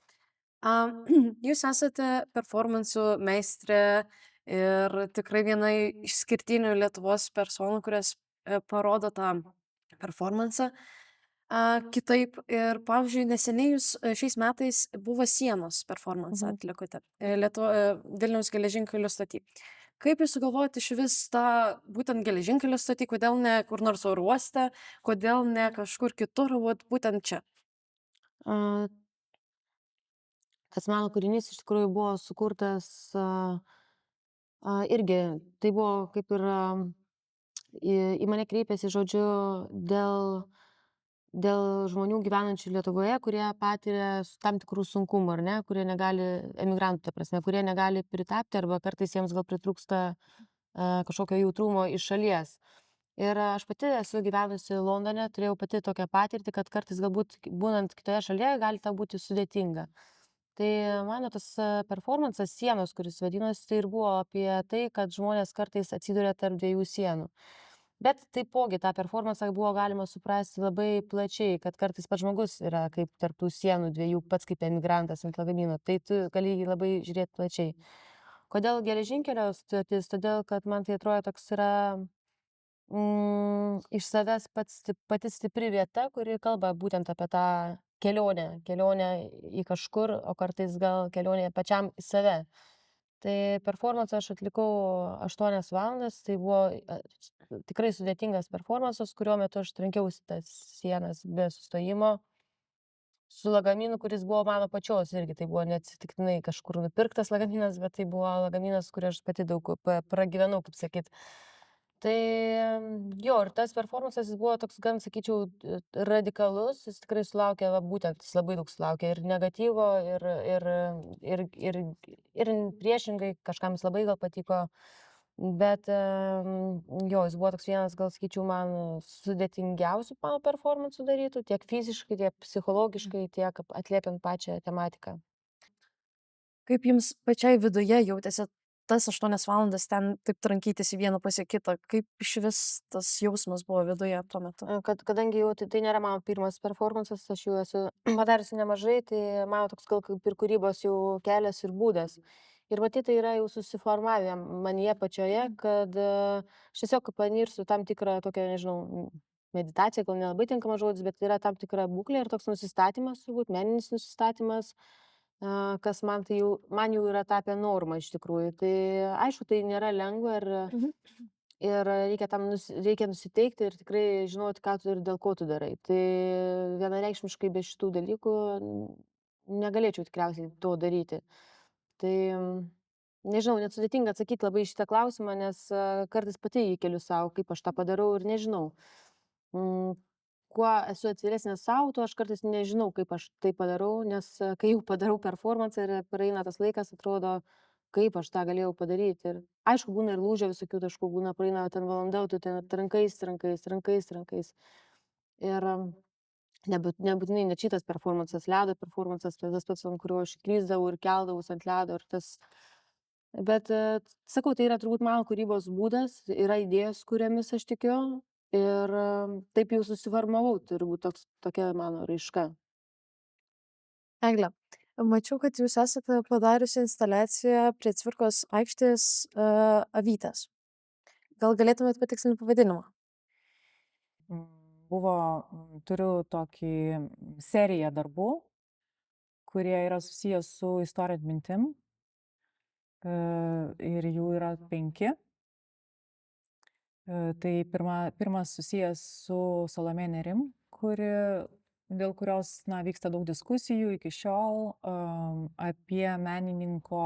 Jūs esate performansų meistrė ir tikrai viena išskirtinių Lietuvos personų, kurios parodo tą performansą kitaip. Ir, pavyzdžiui, neseniai jūs šiais metais buvo sienos performansą Mhm. atlikote Vilniaus geležinkelio stoty. Kaip jūs sugalvojate iš vis tą būtent geležinkelio stoty, kodėl ne kur nors oro uoste, kodėl ne kažkur kitur, vat būtent čia? A, Tas meno kūrinys iš tikrųjų buvo sukurtas, irgi tai buvo kaip ir, į mane kreipėsi, žodžiu, dėl žmonių gyvenančių Lietuvoje, kurie patiria tam tikrų sunkumų, ar ne, kurie negali, emigrantų ta prasme, kurie negali pritapti arba kartais jiems gal pritrūksta kažkokio jautrumo iš šalies. Ir aš pati esu gyvenusi Londone, turėjau pati tokią patirtį, kad kartais galbūt būnant kitoje šalyje gali tau būti sudėtinga. Tai mano tas performansas sienos, kuris vadinosi, tai ir buvo apie tai, kad žmonės kartais atsiduria tarp dviejų sienų. Bet taipogi tą performansą buvo galima suprasti labai plačiai, kad kartais pats žmogus yra kaip tarp tų sienų dviejų, pats kaip emigrantas ant lagamino, tai tu gali jį labai žiūrėti plačiai. Kodėl geležinkelio stotis? Todėl, kad man tai atrodo toks yra iš savęs pati stipri vieta, kuri kalba būtent apie tą kelionę į kažkur, o kartais gal kelionę pačiam į save. Tai performansą aš atlikau 8 valandas, tai buvo tikrai sudėtingas performansas, kurio metu aš trenkiausi tas sienas be sustojimo. Su lagaminu, kuris buvo mano pačios irgi, tai buvo neatsitiktinai kažkur nupirktas lagaminas, bet tai buvo lagaminas, kurį aš pati daug pragyvenau, kaip sakyt. Tai jo, ir tas performansas jis buvo toks gan, sakyčiau, radikalus, jis tikrai sulaukė, va, būtent jis labai daug sulaukė ir negatyvo, ir ir priešingai, kažkam jis labai gal patiko. Bet, jo, jis buvo toks vienas, gal sakyčiau, man sudėtingiausių mano performansų darytų, tiek fiziškai, tiek psichologiškai, tiek atliepiant pačią tematiką. Kaip jums pačiai viduje jautėsi tas 8 valandas ten taip trankytis į vieną pusę kitą? Kaip išvis tas jausmas buvo viduje tuo metu? Kadangi jau tai nėra mano pirmas performansas, aš jau esu padariusi nemažai, tai mano toks gal kaip ir kūrybos jau kelias ir būdas. Ir matyt, tai yra jau susiformavę manyje pačioje, kad aš tiesiog panirsiu tam tikrą tokią, nežinau, meditacija, gal nelabai tinkamas žodis, bet yra tam tikra būklė ir toks nusistatymas, turbūt meninis nusistatymas, kas man jau yra tapę norma iš tikrųjų. Tai aišku, tai nėra lengva Mhm. ir reikia reikia nusiteikti ir tikrai žinoti, ką tu ir dėl ko tu darai. Tai vienareikšmiškai be šitų dalykų negalėčiau tikriausiai to daryti. Tai nežinau, net sudėtinga atsakyti labai į šitą klausimą, nes kartais pati jį keliu sau, kaip aš tą padarau ir nežinau. Mm, Kuo esu atviresnė sau, tuo aš kartais nežinau, kaip aš tai padarau, nes kai jau padarau performansą ir praeina tas laikas, atrodo, kaip aš tą galėjau padaryti. Ir aišku, būna ir lūžio visokių taškų, būna praeina ten valanda, o tu ten trankais. Ir nebūtinai net šitas performansas, ledo performansas, tas pats, ant kurio aš klysdavau ir keldavausi ant ledo. Ir tas Bet, sakau, tai yra turbūt mano kūrybos būdas, yra idėjos, kuriomis aš tikiu ir taip jau susiformavau, turbūt tokia mano raiška. Egle, mačiau, kad jūs esate padariusi instaliaciją prie Cvirkos aikštės Avytės. Gal galėtumėt patikslinti pavadinimą? Mm, Buvo, turiu tokį seriją darbų, kurie yra susijęs su istorijos atmintim. Ir jų yra 5. Tai pirmas susijęs su Salomė Nėrim, dėl kurios vyksta daug diskusijų iki šiol apie menininko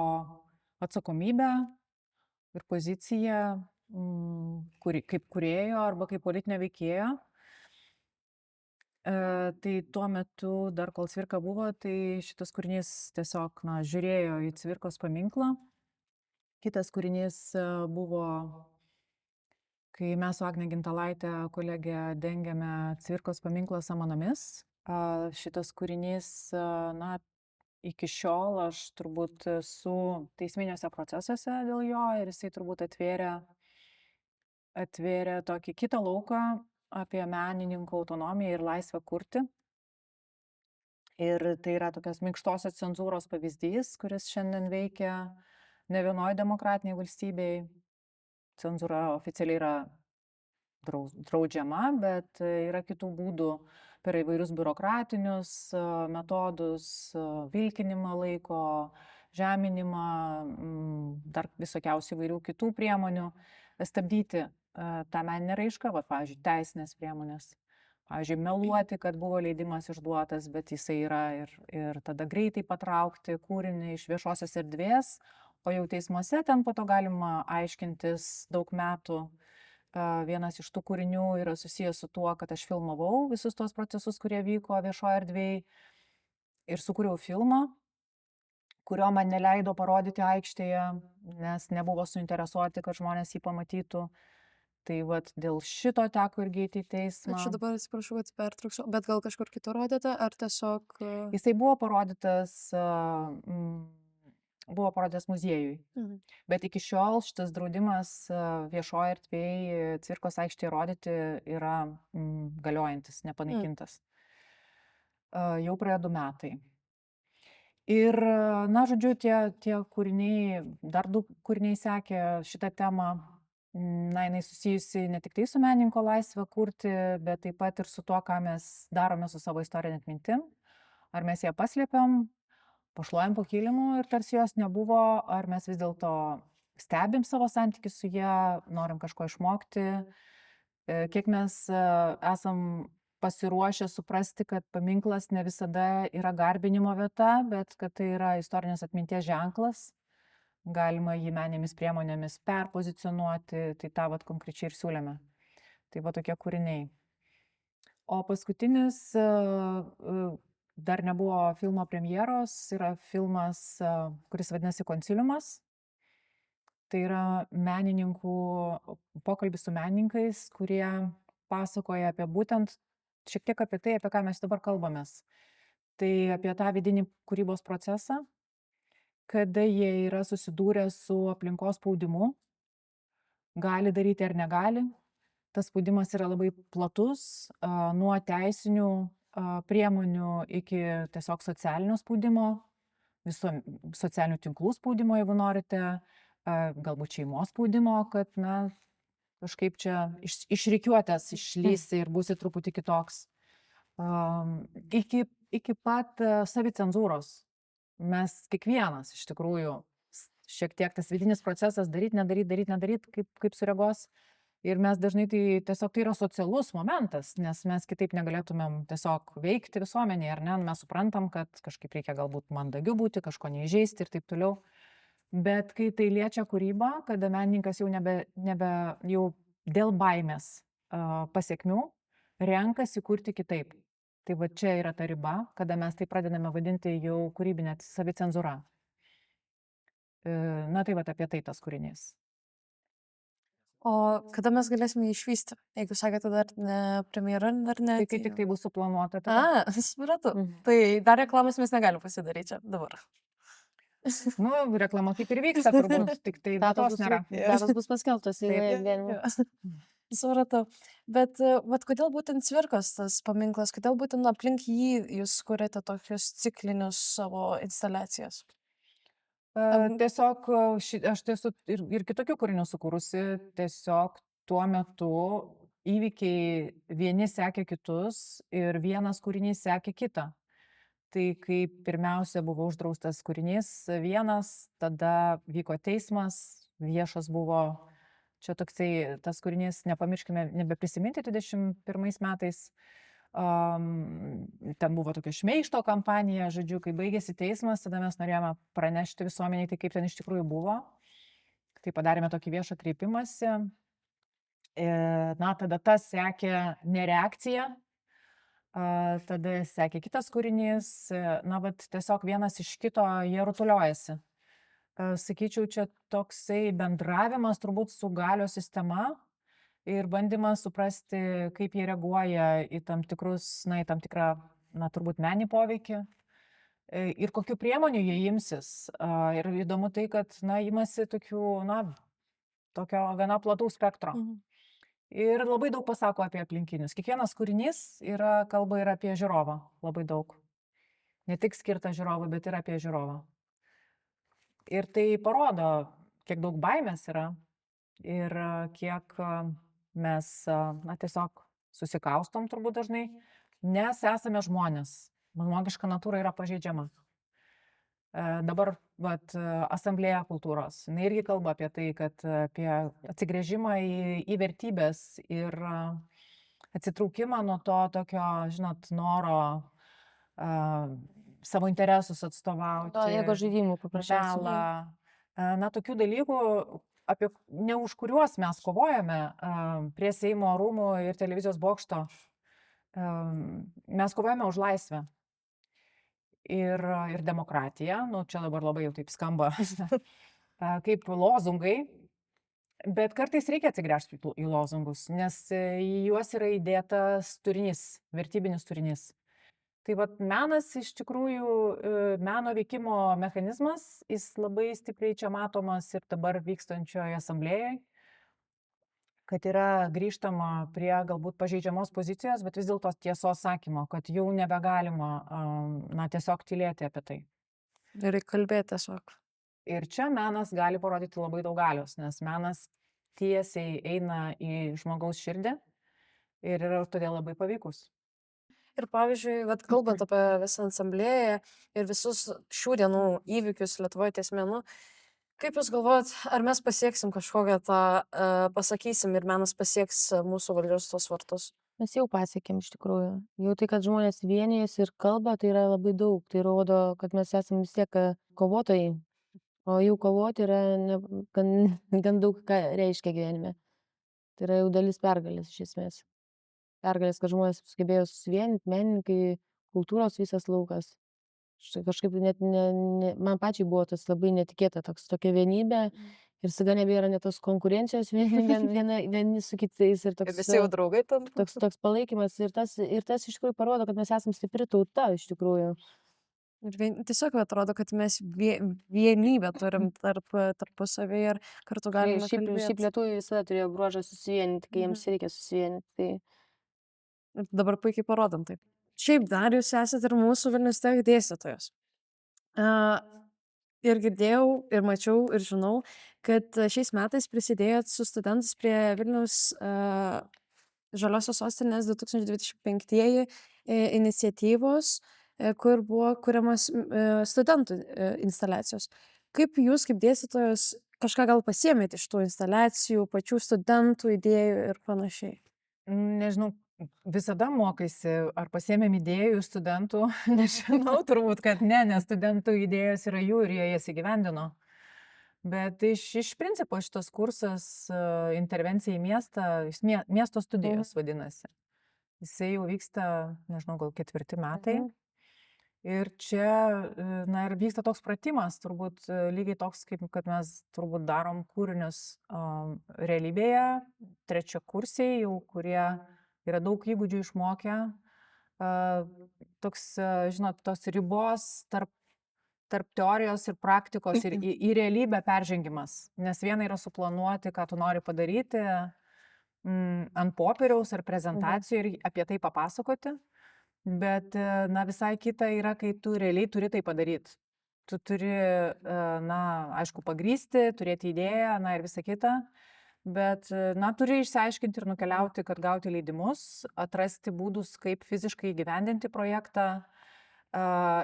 atsakomybę ir poziciją kaip kūrėjo arba kaip politinio veikėjo. Tai tuo metu, dar kol Cvirka buvo, tai šitas kūrinys tiesiog žiūrėjo į Cvirkos paminklą. Kitas kūrinys buvo, kai mes su Agne Gintalaite kolegė dengėme Cvirkos paminklą samanomis. Šitas kūrinys, iki šiol aš turbūt esu teisminiuose procesuose dėl jo ir jisai turbūt atvėrė tokį kitą lauką apie menininko autonomiją ir laisvę kurti. Ir tai yra tokios minkštosios cenzūros pavyzdys, kuris šiandien veikia ne vienoje demokratinėje valstybėje. Cenzūra oficialiai yra draudžiama, bet yra kitų būdų per įvairius biurokratinius metodus, vilkinimą laiko, žeminimą, dar visokiausių įvairių kitų priemonių stabdyti tą meninę raišką, va, pavyzdžiui, teisinės priemonės. Pavyzdžiui, meluoti, kad buvo leidimas išduotas, bet jisai yra ir tada greitai patraukti kūrinį iš viešosios erdvės, o jau teismuose ten po to galima aiškintis daug metų. Vienas iš tų kūrinių yra susijęs su tuo, kad aš filmavau visus tos procesus, kurie vyko viešoje erdvėje ir sukūriau filmą, kurio man neleido parodyti aikštėje, nes nebuvo suinteresuoti, kad žmonės jį pamatytų. Tai vat dėl šito teko irgi eiti į teismą. Aš dabar atsiprašau, kad pertrauksiu, bet gal kažkur kitur rodėte, ar tiesiog... Jisai buvo parodytas muziejui. Bet iki šiol šitas draudimas viešoje erdvėje cirkos aikštėje rodyti yra galiojantis, nepanaikintas. Jau praėjo 2 metai. Ir, na, žodžiu, tie kūriniai, dar 2 kūriniai sekė šitą temą. Na, jinai susijusi ne tik tai su menininko laisvė kurti, bet taip pat ir su tuo, ką mes darome su savo istorinė atmintim. Ar mes ją paslėpiam, pašluojam po kilimu ir tarsi jos nebuvo, ar mes vis dėlto stebim savo santykį su ją, norim kažko išmokti, kiek mes esam pasiruošę suprasti, kad paminklas ne visada yra garbinimo vieta, bet kad tai yra istorinės atminties ženklas. Galima jį meninėmis priemonėmis perpozicionuoti, tai tą vat konkrečiai ir siūlėme. Tai va tokie kūriniai. O paskutinis, dar nebuvo filmo premjeros, yra filmas, kuris vadinasi Konsiliumas. Tai yra menininkų, pokalbis su menininkais, kurie pasakoja apie būtent, šiek tiek apie tai, apie ką mes dabar kalbamės. Tai apie tą vidinį kūrybos procesą, kada jie yra susidūrę su aplinkos spaudimu, gali daryti ar negali. Tas spaudimas yra labai platus, nuo teisinių priemonių iki tiesiog socialinio spaudimo, socialinių tinklų spaudimo, jeigu norite, galbūt šeimos spaudimo, kad, na, kažkaip čia išrikiuotės išlysi ir būsi truputį kitoks. Iki pat savicenzūros. Mes kiekvienas iš tikrųjų šiek tiek tas vidinis procesas daryt, nedaryt, kaip sureagos. Ir mes dažnai tai tiesiog tai yra socialus momentas, nes mes kitaip negalėtumėm tiesiog veikti visuomenėje, ar ne? Mes suprantam, kad kažkaip reikia galbūt mandagiu būti, kažko neįžeisti ir taip toliau. Bet kai tai liečia kūrybą, kada menininkas jau jau dėl baimės pasiekmių renkasi kurti kitaip. Tai va čia yra ta riba, kada mes tai pradedame vadinti jau kūrybinė savicenzūra. Na tai va apie tai tas kūrinys. O kada mes galėsime jį išvysti? Jeigu sakėte, dar ne premjera, dar ne... Tai kai tik tai bus suplanuota. Supratau. Tai dar reklamos mes negalim pasidaryti čia dabar. Nu, reklama kaip ir vyksta turbūt, tik tai datos nėra. Datos bus paskelbtos į gyvenimą. Supratau. Bet vat kodėl būtent Cvirkos tas paminklas, kodėl būtent aplink jį jūs kuriate tokius ciklinius savo instaliacijas? Tiesiog aš esu ir kitokių kūrinių sukūrusi, tiesiog tuo metu įvykiai vieni sekė kitus ir vienas kūrinys sekė kitą. Tai kai pirmiausia buvo uždraustas kūrinys vienas, tada vyko teismas, viešas buvo, čia toksai tas kūrinys, nepamirškime, nebeprisiminti 21 metais. Ten buvo tokia šmeižto kampanija, žodžiu, kai baigėsi teismas, tada mes norėjome pranešti visuomeniai, tai kaip ten iš tikrųjų buvo. Tai padarėme tokį viešą kreipimąsi. Na, tada tas sekė nereakcija, tada sekė kitas kūrinys, na, bet tiesiog vienas iš kito jie rutuliojasi. Sakyčiau, čia toksai bendravimas turbūt su galios sistema ir bandymas suprasti, kaip jie reaguoja į tam tikrus, na, į tam tikrą, na, turbūt meninį poveikį ir kokių priemonių jie imsis. Ir įdomu tai, kad, na, imasi tokių, na, tokio gana plataus spektro. Ir labai daug pasako apie aplinkinius. Kiekvienas kūrinys kalba ir apie žiūrovą, labai daug. Ne tik skirtą žiūrovui, bet ir apie žiūrovą. Ir tai parodo, kiek daug baimės yra ir kiek mes, na, tiesiog susikaustom turbūt dažnai, nes esame žmonės. Žmogiška natūra yra pažeidžiama. Dabar, asamblėja kultūros, jinai irgi kalba apie tai, kad apie atsigręžimą į vertybės ir atsitraukimą nuo to tokio, žinot, noro savo interesus atstovauti, Ego žaidimų paprasčiausiai. melą, na, tokių dalykų, ne už kuriuos mes kovojame prie Seimo rūmų ir televizijos bokšto. Mes kovojame už laisvę. Ir demokratija, nu čia dabar labai jau taip skamba kaip lozungai, bet kartais reikia atsigręžti į lozungus, nes į juos yra įdėtas turinys, vertybinis turinys. Tai menas iš tikrųjų, meno veikimo mechanizmas, jis labai stipriai čia matomas ir dabar vykstančioje asamblėjoje, kad yra grįžtama prie galbūt pažeidžiamos pozicijos, bet vis dėlto tiesos sakymo, kad jau nebegalima, na, tiesiog tylėti apie tai. Ir kalbėti tiesiog. Ir čia menas gali parodyti labai daug galios, nes menas tiesiai eina į žmogaus širdį ir yra todėl labai paveikus. Ir pavyzdžiui, kalbant apie visą asamblėją ir visus šių dienų įvykius Lietuvoje ties menu, kaip Jūs galvojat, ar mes pasieksim kažkokią tą, pasakysim ir menas pasieks mūsų valdžios tos vartus? Mes jau pasiekėm iš tikrųjų. Jau tai, kad žmonės vienijasi ir kalba, tai yra labai daug. Tai rodo, kad mes esame vis tiek kovotojai. O jau kovoti yra gan daug ką reiškia gyvenime. Tai yra jau dalis pergalės iš esmės. Pergalės, kad žmonės sugebėjo susivienyti, menininkai, kultūros visas laukas. Kažkaip man pačiai buvo tas labai netikėta, tokia vienybė ir staiga nebėra net tos konkurencijos vieni su kitais ir toks, Visi jau draugai tam. toks palaikymas ir tas iš tikrųjų parodo, kad mes esame stipri tauta iš tikrųjų. Ir tiesiog atrodo, kad mes vienybę turim tarpusavį ir kartu galime Šiaip kalbėti. lietuviai visada turėjo bruožą susivienyti, kai jiems reikia susivienyti. Tai Ir dabar puikiai parodom taip. Šiaip dar Jūs esate ir mūsų Vilnius Tech dėstytojas. Ir girdėjau, ir mačiau, ir žinau, kad šiais metais prisidėjot su studentais prie Vilniaus Žaliosios sostinės 2025 iniciatyvos, kur buvo kuriamas studentų instaliacijos. Kaip Jūs, kaip dėstytojas, kažką gal pasiėmėte iš tų instaliacijų, pačių studentų idėjų ir panašiai? Nežinau, visada mokaisi, ar pasiėmėm idėjų iš studentų, nežinau, turbūt, kad ne, nes studentų idėjos yra jų ir jie jas įgyvendino. Bet iš principo šitas kursas intervencija į miestą, miesto studijos vadinasi. Jisai jau vyksta, nežinau, gal 4 metai. Ir čia, na, ir vyksta toks pratimas, turbūt lygiai toks, kaip kad mes turbūt darom kūrinius realybėje, 3 kursiai jau, kurie yra daug įgūdžių išmokę. Toks, žinot, tos ribos tarp teorijos ir praktikos ir į realybę peržengimas. Nes viena yra suplanuoti, ką tu nori padaryti ant popieriaus ar prezentacijų ir apie tai papasakoti. Bet, na, visai kita yra, kai tu realiai turi tai padaryti. Tu turi, na, aišku, pagrįsti, turėti idėją, na, ir visa kita. Bet, na, turi išsiaiškinti ir nukeliauti, kad gauti leidimus, atrasti būdus, kaip fiziškai įgyvendinti projektą,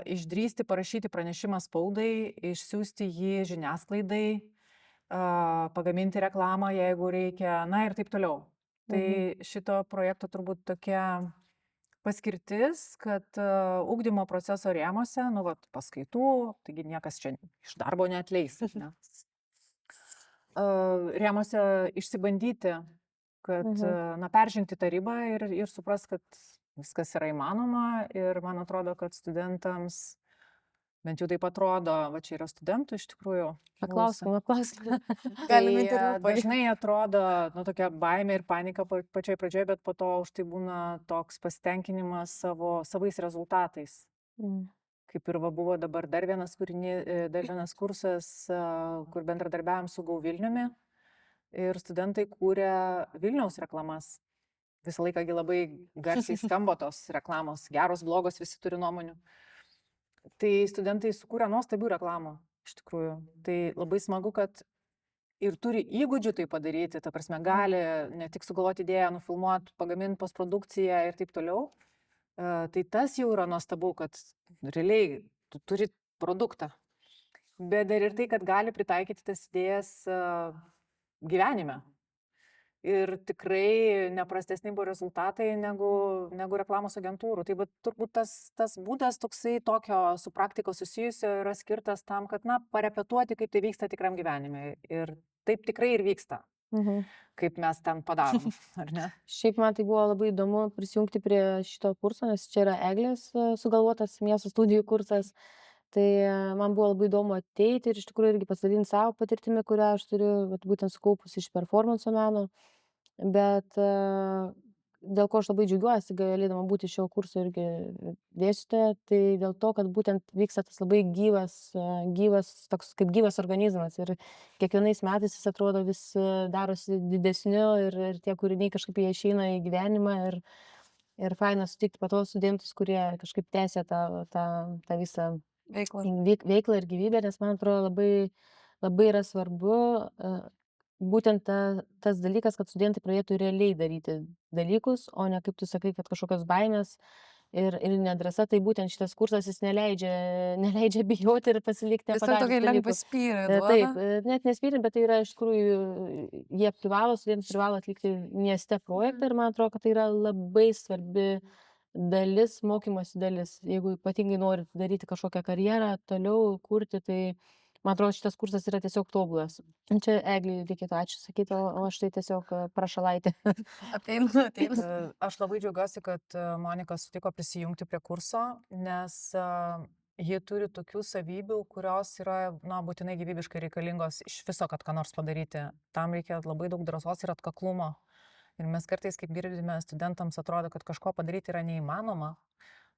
išdrįsti parašyti pranešimą spaudai, išsiųsti jį žiniasklaidai, pagaminti reklamą, jeigu reikia, na, ir taip toliau. Tai šito projekto turbūt tokia paskirtis, kad ugdymo proceso rėmuose, nu, paskaitų, taigi niekas čia iš darbo neatleis, ne? Rėmuose išsibandyti, kad, na, peržengti tą ribą ir supras, kad viskas yra įmanoma ir man atrodo, kad studentams, bent jau taip atrodo, va čia yra studentų iš tikrųjų. paklauskim. Galime Tai interviu dažnai atrodo, nu, tokia baimė ir panika pačioj pradžioje, bet po to už tai būna toks pasitenkinimas savais rezultatais. Kaip ir buvo dabar dar vienas kursas, kur bendradarbiavom su GO Vilniumi ir studentai kūrė Vilniaus reklamas. Visą laiką labai garsiai skamba tos reklamos, geros, blogos, visi turi nuomonių. Tai studentai sukūrė nuostabių reklamų, iš tikrųjų. Tai labai smagu, kad ir turi įgūdžių tai padaryti, ta prasme, gali ne tik sugalvoti idėją, nufilmuoti, pagaminti postprodukciją ir taip toliau. Tai tas jau yra nuostabu, kad realiai tu turi produktą. Bet dar ir tai, kad gali pritaikyti tas idėjas gyvenime. Ir tikrai neprastesni buvo rezultatai negu reklamos agentūrų. Tai turbūt tas būdas toksai tokio su praktika susijusio yra skirtas tam, kad, parepetuoti, kaip tai vyksta tikram gyvenime. Ir taip tikrai ir vyksta, kaip mes ten padarom, ar ne? Šiaip man tai buvo labai įdomu prisijungti prie šito kurso, nes čia yra Eglės sugalvotas miesto studijų kursas. Tai man buvo labai įdomu ateiti ir iš tikrųjų irgi pasidalinti savo patirtimi, kurią aš turiu būtent sukaupus iš performanso meno. Bet dėl ko aš labai džiaugiuosi, galėdama būti šio kurso irgi dėstytoja, tai dėl to, kad būtent vyksta tas labai gyvas, toks kaip gyvas organizmas. Ir kiekvienais metais jis atrodo vis darosi didesniu ir tie kūriniai kažkaip jie išeina į gyvenimą. Ir faina sutikti po to studentus, kurie kažkaip tęsia tą visą veiklą ir gyvybę, nes man atrodo labai yra svarbu būtent tas dalykas, kad studentai pradėtų realiai daryti dalykus, o ne kaip tu sakai, kad kažkokios baimės ir nedrąsa. Tai būtent šitas kursas jis neleidžia bijoti ir pasilikti nepadarius dalykų. Taip, net nespyrint, bet tai yra iš tikrųjų, studentai privalo atlikti mieste projektą ir man atrodo, kad tai yra labai svarbi dalis, mokymosi dalis. Jeigu ypatingai nori daryti kažkokią karjerą, toliau kurti, tai man atrodo, šitas kursas yra tiesiog tobulas. Čia Egliai reikėtų ačiū sakyti, o aš tai tiesiog prašalaitė. Ateinu. Aš labai džiaugiuosi, kad Monika sutiko prisijungti prie kurso, nes ji turi tokių savybių, kurios yra būtinai gyvybiškai reikalingos iš viso, kad ką nors padaryti. Tam reikia labai daug drąsos ir atkaklumo. Ir mes kartais, kaip girdime, studentams atrodo, kad kažko padaryti yra neįmanoma.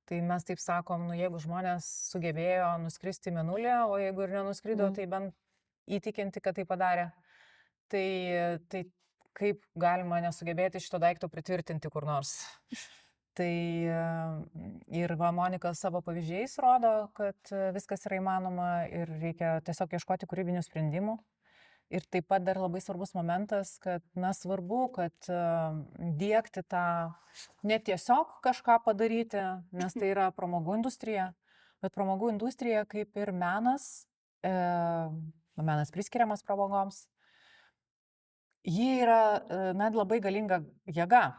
Tai mes taip sakom, jeigu žmonės sugebėjo nuskristi į Mėnulį, o jeigu ir nenuskrido, tai bent įtikinti, kad tai padarė. Tai kaip galima nesugebėti šito daikto pritvirtinti kur nors. Tai ir Monika savo pavyzdžiais rodo, kad viskas yra įmanoma ir reikia tiesiog ieškoti kūrybinių sprendimų. Ir taip pat dar labai svarbus momentas, kad svarbu, kad diegti tą ne tiesiog kažką padaryti, nes tai yra pramogų industrija, bet pramogų industrija kaip ir menas, menas priskiriamas pramogoms, ji yra labai galinga jėga,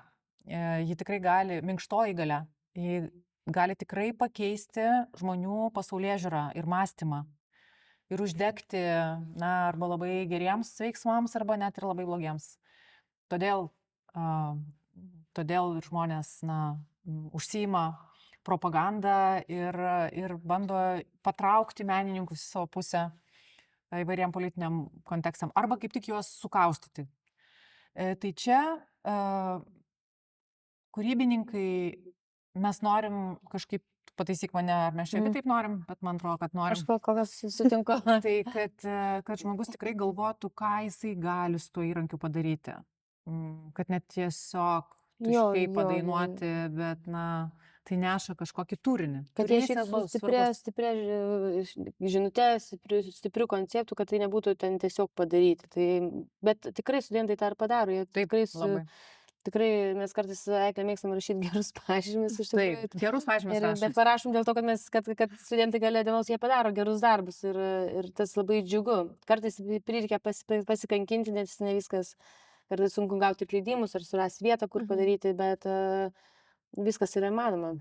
ji tikrai gali, minkštoji galia, ji gali tikrai pakeisti žmonių pasaulėžiūrą ir mąstymą. Ir uždegti, arba labai geriems veiksmams, arba net ir labai blogiems. Todėl žmonės, užsiima propagandą ir bando patraukti menininkus į savo pusę įvairiem politiniam kontekstam, arba kaip tik juos sukaustyti. Tai čia kūrybikai mes norim kažkaip, pataisyk mane, ar mes čia taip norim, bet man atrodo, kad norim. Aš kokias sutinku. Tai, kad žmogus tikrai galvotų, ką jisai gali su tuo įrankiu padaryti. Kad net tiesiog tuščiai padainuoti, bet, tai neša kažkokį turinį. Kad jie išeitų stiprią žinutę, stiprių konceptų, kad tai nebūtų ten tiesiog padaryti. Bet tikrai studentai tą ir padaro. Tikrai mes kartais Eglė mėgstam rašyti gerus pažymius. Taip, gerus pažymius rašom. Bet parašom dėl to, kad studentai gale dienos jie padaro gerus darbus ir tas labai džiugu. Kartais prireikia pasikankinti, nes ne viskas, kartais sunku gauti leidimus ar surasti vietą, kur padaryti, bet viskas yra įmanoma.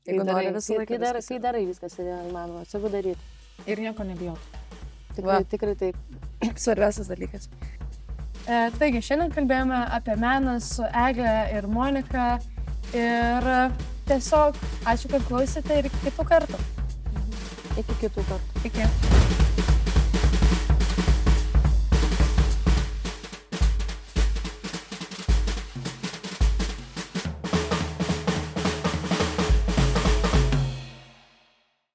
Kai darai, viskas yra įmanoma. Svarbu daryti. Ir nieko nebijoti. Tikrai taip. Svarbiausias dalykas. Taigi, šiandien kalbėjome apie meną su Egle ir Monika ir tiesiog ačiū, kad klausėte ir iki kitų kartų. Iki kitų kartų. Iki.